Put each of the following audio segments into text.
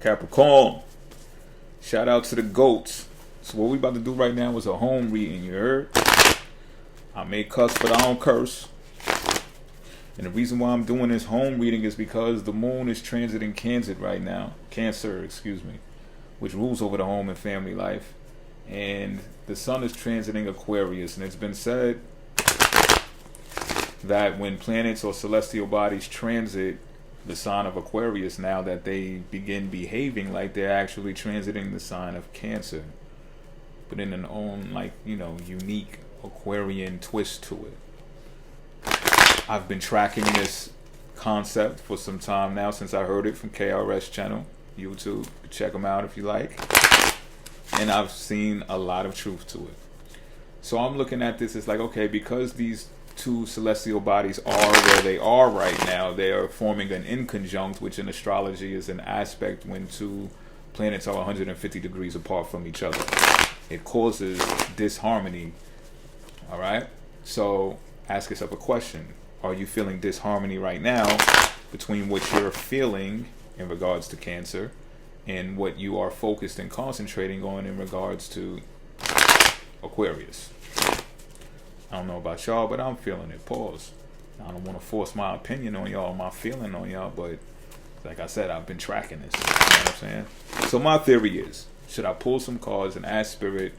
Capricorn. Shout out to the goats. So what we about to do right now is a home reading, you heard? I may cuss, but I don't curse. And the reason why I'm doing this home reading is because the moon is transiting Cancer right now. Cancer, which rules over the home and family life. And the sun is transiting Aquarius. And it's been said that when planets or celestial bodies transit the sign of Aquarius, now that they begin behaving like they're actually transiting the sign of Cancer, but in an own, unique Aquarian twist to it. I've been tracking this concept for some time now, since I heard it from KRS channel, YouTube. Check them out if you like. And I've seen a lot of truth to it. So I'm looking at this as like, okay, because these two celestial bodies are where they are right now, they are forming an inconjunct, which in astrology is an aspect when two planets are 150 degrees apart from each other. It causes disharmony. All right? So ask yourself a question. Are you feeling disharmony right now between what you're feeling in regards to Cancer and what you are focused and concentrating on in regards to Aquarius? I don't know about y'all, but I'm feeling it. Pause. I don't want to force my opinion on y'all, my feeling on y'all, but like I said, I've been tracking this. You know what I'm saying? So my theory is, should I pull some cards and ask Spirit,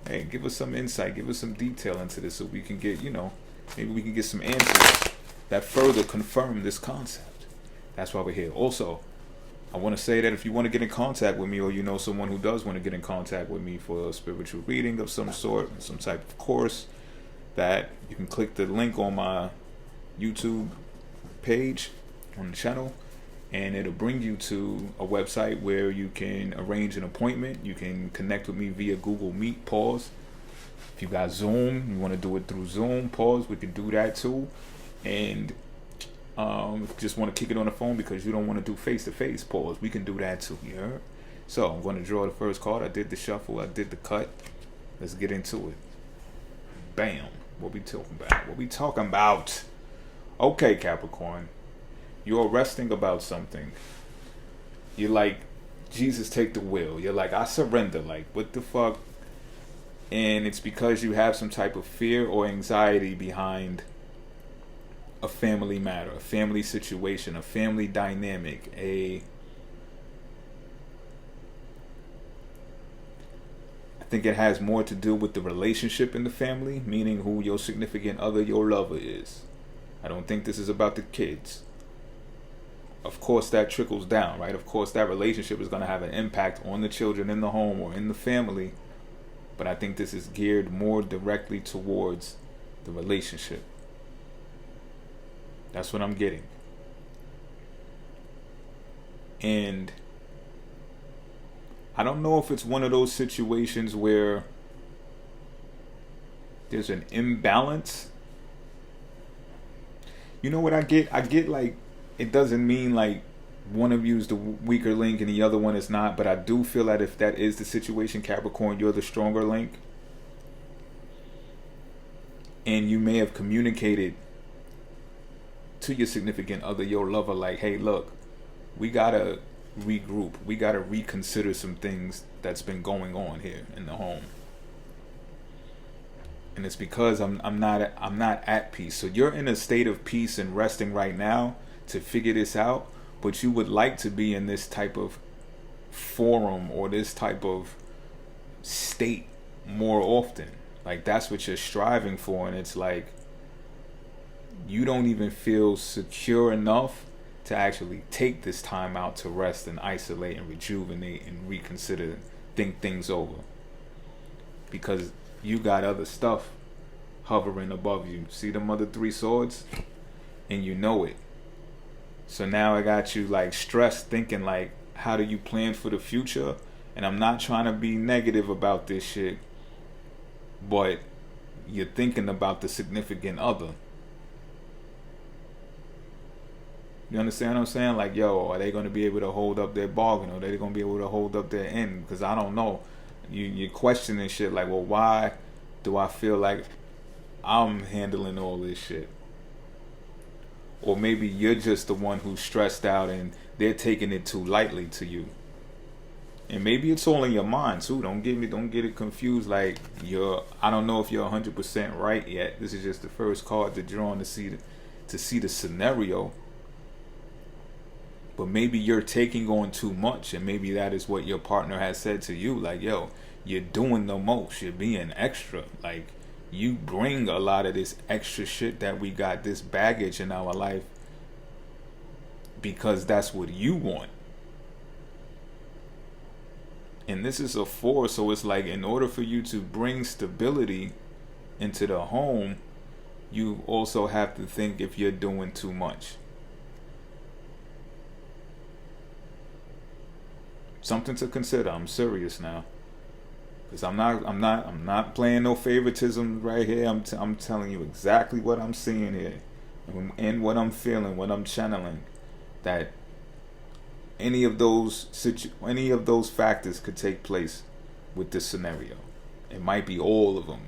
hey, give us some insight, give us some detail into this so we can get, maybe we can get some answers that further confirm this concept. That's why we're here. Also, I want to say that if you want to get in contact with me, or you know someone who does want to get in contact with me for a spiritual reading of some sort, some type of course, that you can click the link on my YouTube page on the channel, and it'll bring you to a website where you can arrange an appointment. You can connect with me via Google Meet, pause. If you got Zoom, you want to do it through Zoom, pause, we can do that too. And if you just want to kick it on the phone because you don't want to do face-to-face, pause, we can do that too, you heard? So I'm going to draw the first card. I did the shuffle, I did the cut. Let's get into it. Bam. What we talking about? What we talking about? Okay, Capricorn. You're resting about something. You're like, Jesus, take the wheel. You're like, I surrender. Like, what the fuck? And it's because you have some type of fear or anxiety behind a family matter, a family situation, a family dynamic, I think it has more to do with the relationship in the family, meaning who your significant other, your lover is. I don't think this is about the kids. Of course that trickles down, right? Of course that relationship is going to have an impact on the children in the home or in the family, but I think this is geared more directly towards the relationship. That's what I'm getting. And I don't know if it's one of those situations where there's an imbalance. You know what I get? I get like, it doesn't mean like one of you is the weaker link and the other one is not, but I do feel that if that is the situation, Capricorn, you're the stronger link. And you may have communicated to your significant other, your lover, like, hey, look, we gotta regroup, we gotta reconsider some things that's been going on here in the home, and it's because I'm not at peace. So you're in a state of peace and resting right now to figure this out, but you would like to be in this type of forum or this type of state more often. Like, that's what you're striving for, and it's like you don't even feel secure enough to actually take this time out to rest and isolate and rejuvenate and reconsider, think things over, because you got other stuff hovering above you. See them other three swords? And you know it. So now I got you like stressed, thinking like, how do you plan for the future? And I'm not trying to be negative about this shit, but you're thinking about the significant other. You understand what I'm saying? Like, yo, are they going to be able to hold up their bargain? Or are they going to be able to hold up their end? Because I don't know. You're questioning shit like, well, why do I feel like I'm handling all this shit? Or maybe you're just the one who's stressed out and they're taking it too lightly to you. And maybe it's all in your mind too. Don't get it confused. Like I don't know if you're 100% right yet. This is just the first card to draw on to see the scenario. But maybe you're taking on too much, and maybe that is what your partner has said to you. Like, yo, you're doing the most. You're being extra. Like, you bring a lot of this extra shit that we got, this baggage in our life, because that's what you want. And this is a 4, so it's like, in order for you to bring stability into the home, you also have to think if you're doing too much. Something to consider. I'm serious now, because I'm not playing no favoritism right here. I'm telling you exactly what I'm seeing here, and what I'm feeling, what I'm channeling. That any of those factors could take place with this scenario. It might be all of them.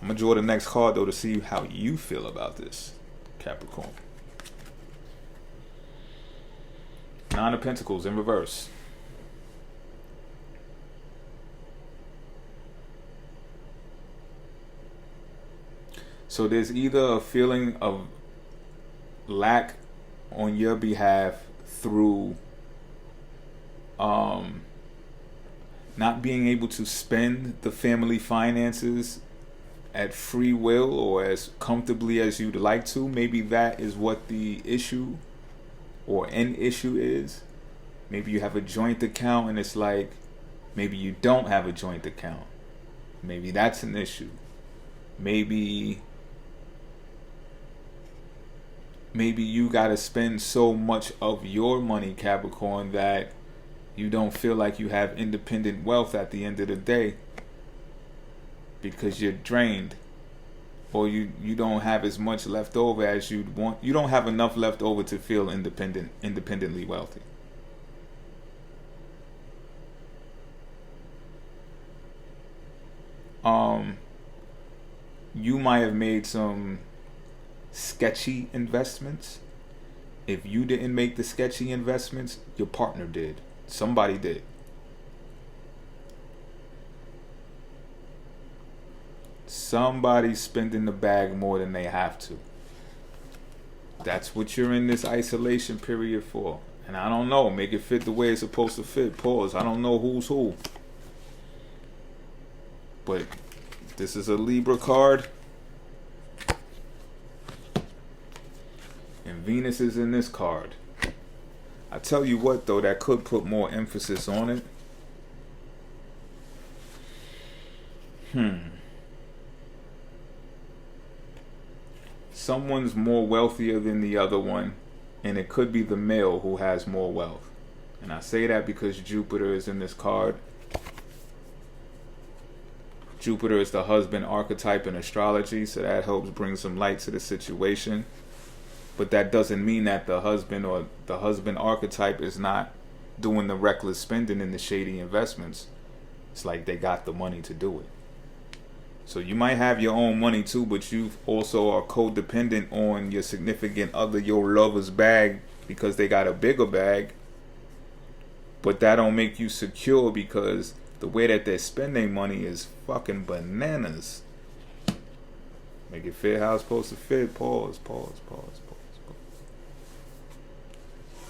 I'm gonna draw the next card though to see how you feel about this, Capricorn. 9 of Pentacles in reverse. So there's either a feeling of lack on your behalf through not being able to spend the family finances at free will or as comfortably as you'd like to. Maybe that is what the issue or an issue is. Maybe you have a joint account and it's like, maybe you don't have a joint account. Maybe that's an issue. Maybe you gotta spend so much of your money, Capricorn, that you don't feel like you have independent wealth at the end of the day because you're drained, or you don't have as much left over as you'd want. You don't have enough left over to feel independently wealthy. You might have made some sketchy investments. If you didn't make the sketchy investments, your partner did. Somebody did. Somebody's spending the bag more than they have to. That's what you're in this isolation period for. And I don't know, make it fit the way it's supposed to fit. Pause. I don't know who's who. But this is a Libra card. And Venus is in this card. I tell you what though, that could put more emphasis on it. Someone's more wealthier than the other one, and it could be the male who has more wealth. And I say that because Jupiter is in this card. Jupiter is the husband archetype in astrology, so that helps bring some light to the situation. But that doesn't mean that the husband or the husband archetype is not doing the reckless spending and the shady investments. It's like they got the money to do it. So you might have your own money too, but you also are codependent on your significant other, your lover's bag, because they got a bigger bag. But that don't make you secure, because the way that they're spending money is fucking bananas. Make it fit how it's supposed to fit. Pause.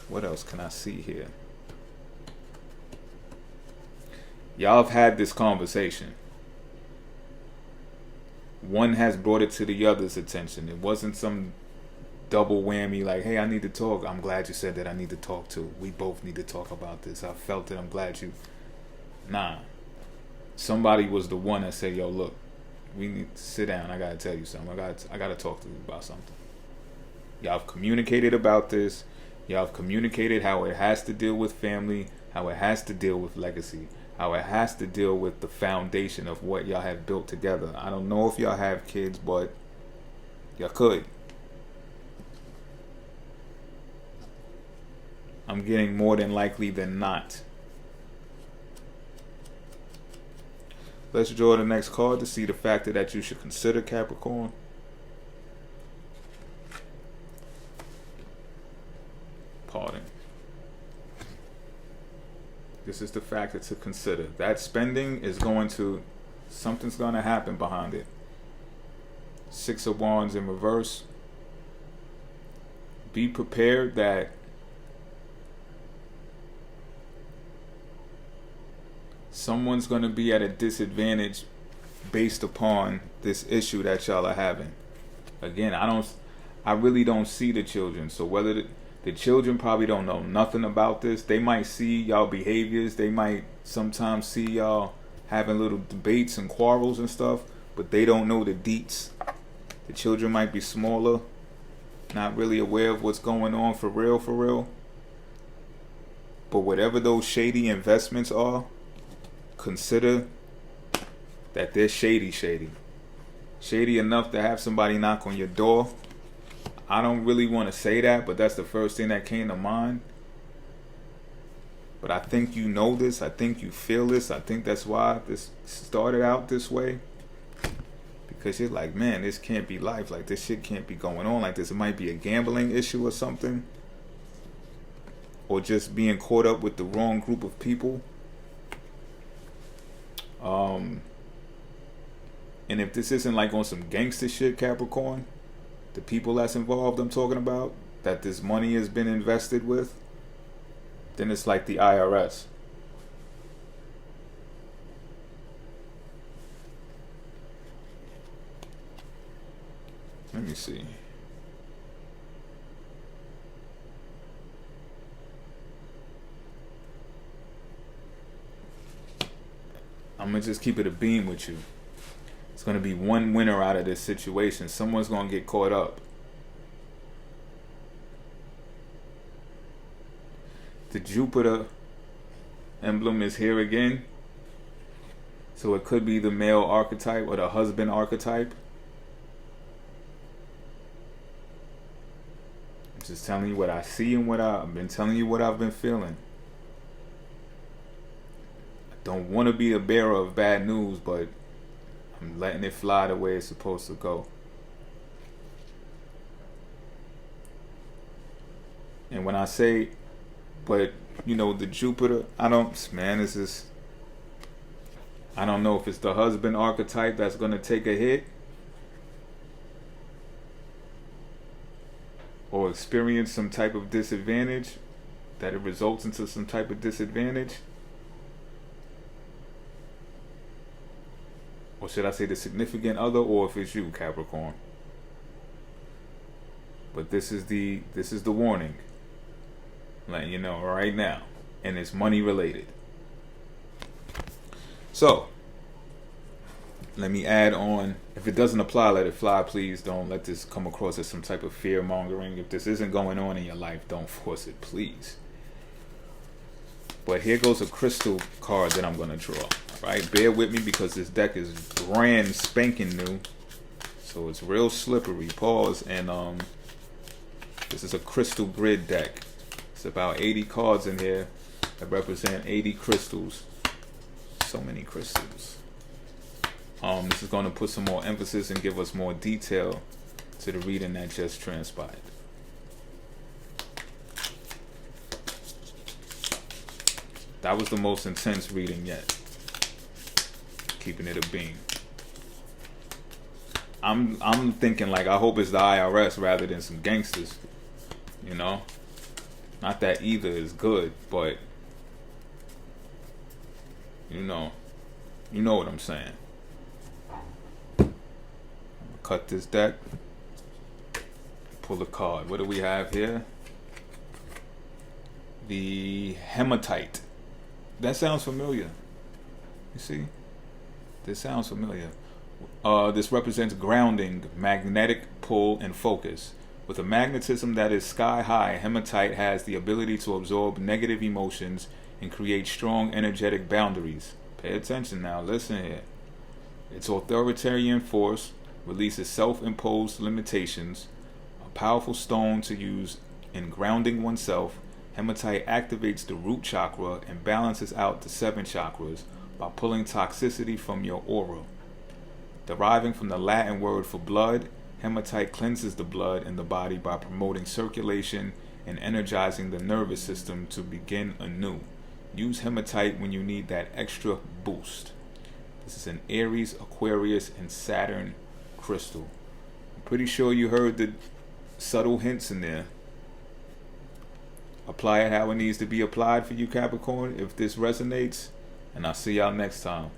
What else can I see here? Y'all have had this conversation. One has brought it to the other's attention. It wasn't some double whammy like, hey, I need to talk. I'm glad you said that. I need to talk too. We both need to talk about this. I felt it. I'm glad you. Nah. Somebody was the one that said, yo, look, we need to sit down. I gotta tell you something. I gotta talk to you about something. Y'all have communicated about this. Y'all have communicated how it has to deal with family, how it has to deal with legacy, how it has to deal with the foundation of what y'all have built together. I don't know if y'all have kids, but y'all could. I'm getting more than likely than not. Let's draw the next card to see the factor that you should consider, Capricorn. Pardon. This is the factor to consider. That spending is something's going to happen behind it. 6 of Wands in reverse. Be prepared that someone's going to be at a disadvantage based upon this issue that y'all are having. Again, I really don't see the children. So whether the children probably don't know nothing about this. They might see y'all behaviors. They might sometimes see y'all having little debates and quarrels and stuff, but they don't know the deets. The children might be smaller, not really aware of what's going on for real. But whatever those shady investments are, consider that they're shady. Shady enough to have somebody knock on your door. I don't really want to say that, but that's the first thing that came to mind. But I think you know this. I think you feel this. I think that's why this started out this way. Because you're like, man, this can't be life. Like, this shit can't be going on like this. It might be a gambling issue or something. Or just being caught up with the wrong group of people. And if this isn't like on some gangster shit, Capricorn, the people that's involved I'm talking about, that this money has been invested with, then it's like the IRS. Let me see. I'm gonna just keep it a beam with you. It's going to be one winner out of this situation. Someone's going to get caught up. The Jupiter emblem is here again. So it could be the male archetype or the husband archetype. I'm just telling you what I see and I've been telling you what I've been feeling. I don't want to be the bearer of bad news, but I'm letting it fly the way it's supposed to go. And when I say, but you know, the Jupiter, I don't know if it's the husband archetype that's going to take a hit or experience some type of disadvantage, that it results into some type of disadvantage. Or should I say the significant other, or if it's you, Capricorn. But this is the warning. Letting you know right now. And it's money related. So, let me add on. If it doesn't apply, let it fly. Please don't let this come across as some type of fear mongering. If this isn't going on in your life, don't force it, please. But here goes a crystal card that I'm going to draw. Right, bear with me because this deck is brand spanking new, so it's real slippery. Pause. And this is a crystal grid deck. It's about 80 cards in here that represent 80 crystals. So many crystals. This is going to put some more emphasis and give us more detail to the reading that just transpired. That was the most intense reading yet. Keeping it a beam. I'm thinking like, I hope it's the IRS rather than some gangsters. You know? Not that either is good, but you know what I'm saying. I'm gonna cut this deck. Pull a card. What do we have here? The hematite. That sounds familiar. You see? This sounds familiar. This represents grounding, magnetic pull, and focus. With a magnetism that is sky high, hematite has the ability to absorb negative emotions and create strong energetic boundaries. Pay attention now, listen here. Its authoritarian force releases self-imposed limitations. A powerful stone to use in grounding oneself, hematite activates the root chakra and balances out the 7 chakras by pulling toxicity from your aura. Deriving from the Latin word for blood, hematite cleanses the blood in the body by promoting circulation and energizing the nervous system to begin anew. Use hematite when you need that extra boost. This is an Aries, Aquarius, and Saturn crystal. I'm pretty sure you heard the subtle hints in there. Apply it how it needs to be applied for you, Capricorn, if this resonates. And I'll see y'all next time.